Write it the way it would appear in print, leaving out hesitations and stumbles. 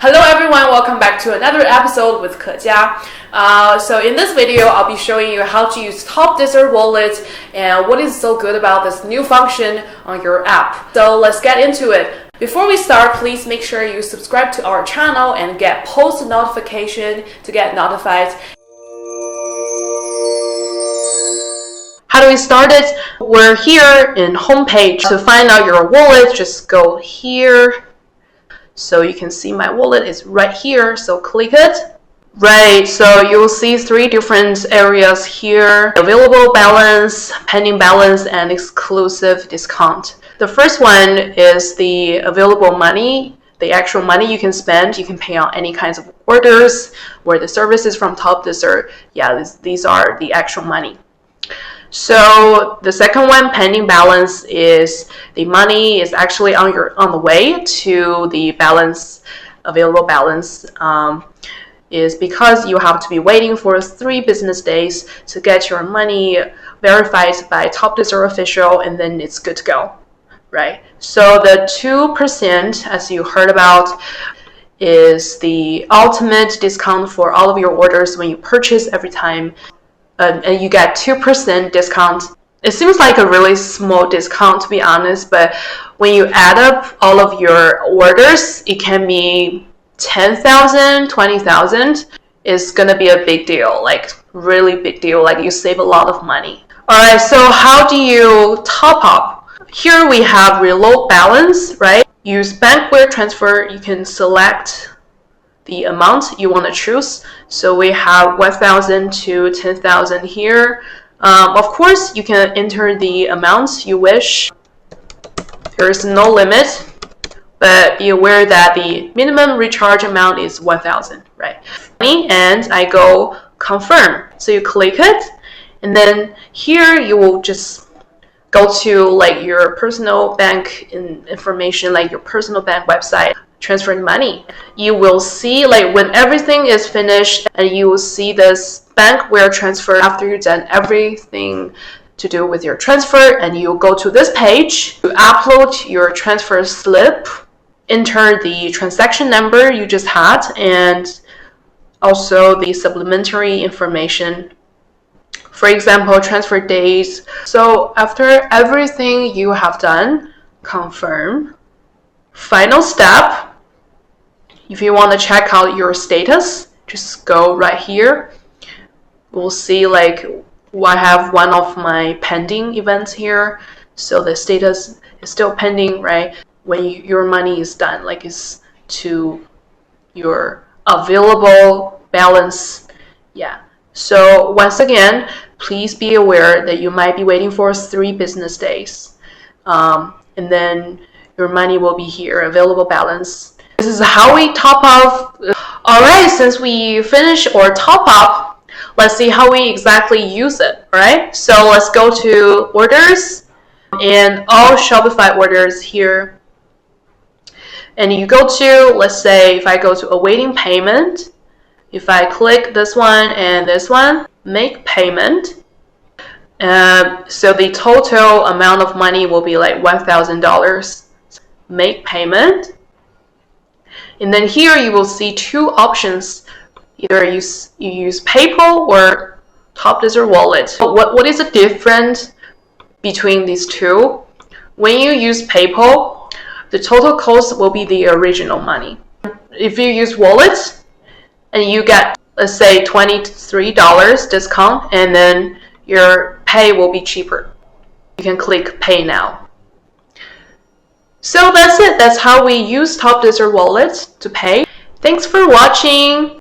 Hello everyone, welcome back to another episode with Kejia. So in this video, I'll be showing you how to use Topdser wallet and what is so good about this new function on your app. So let's get into it. Before we start, please make sure you subscribe to our channel and get post notification to get notified. How do we start it? We're here in homepage. To find out your wallet, just go here. So you can see my wallet is right here, so click it. Right, so you'll see three different areas here: available balance, pending balance, and exclusive discount. The first one is the available money, the actual money you can spend. You can pay on any kinds of orders or the services from Topdser. Yeah, these are the actual money. So the second one, pending balance, is the money is actually on the way to the balance, available balance. Is because you have to be waiting for 3 business days to get your money verified by Topdser official, and then it's good to go, right? So the 2%, as you heard about, is the ultimate discount for all of your orders when you purchase every time. And you get 2% discount. It seems like a really small discount, to be honest, but when you add up all of your orders, it can be 10,000, 20,000. It's gonna be a big deal, like really big deal, like you save a lot of money. Alright, so how do you top up? Here we have reload balance, right? Use bank wire transfer. You can select the amount you want to choose. So we have 1,000 to 10,000 here. Of course, you can enter the amounts you wish. There is no limit, but be aware that the minimum recharge amount is 1,000, right? And I go confirm. So you click it, and then here you will just go to like your personal bank information, like your personal bank website. Transferring money, you will see like when everything is finished, and you will see this bank wire transfer after you've done everything to do with your transfer, and you go to this page to upload your transfer slip, enter the transaction number you just had, and also the supplementary information. For example, transfer dates. So after everything you have done, confirm. Final step. If you want to check out your status, just go right here. We'll see like I have one of my pending events here. So the status is still pending, right? When your money is done, like it's to your available balance. Yeah. So once again, please be aware that you might be waiting for 3 business days. And then your money will be here, available balance. This is how we top up. Alright, since we finished our top up, let's see how we exactly use it. Alright, so let's go to orders and all Shopify orders here. And you go to, let's say if I go to awaiting payment, if I click this one and this one, make payment. So the total amount of money will be like $1,000. Make payment. And then here you will see 2 options. Either you use PayPal or Topdser wallet. What is the difference between these two? When you use PayPal, the total cost will be the original money. If you use wallet and you get, let's say, $23 discount, and then your pay will be cheaper. You can click pay now. So that's it. That's how we use Topdser wallet to pay. Thanks for watching.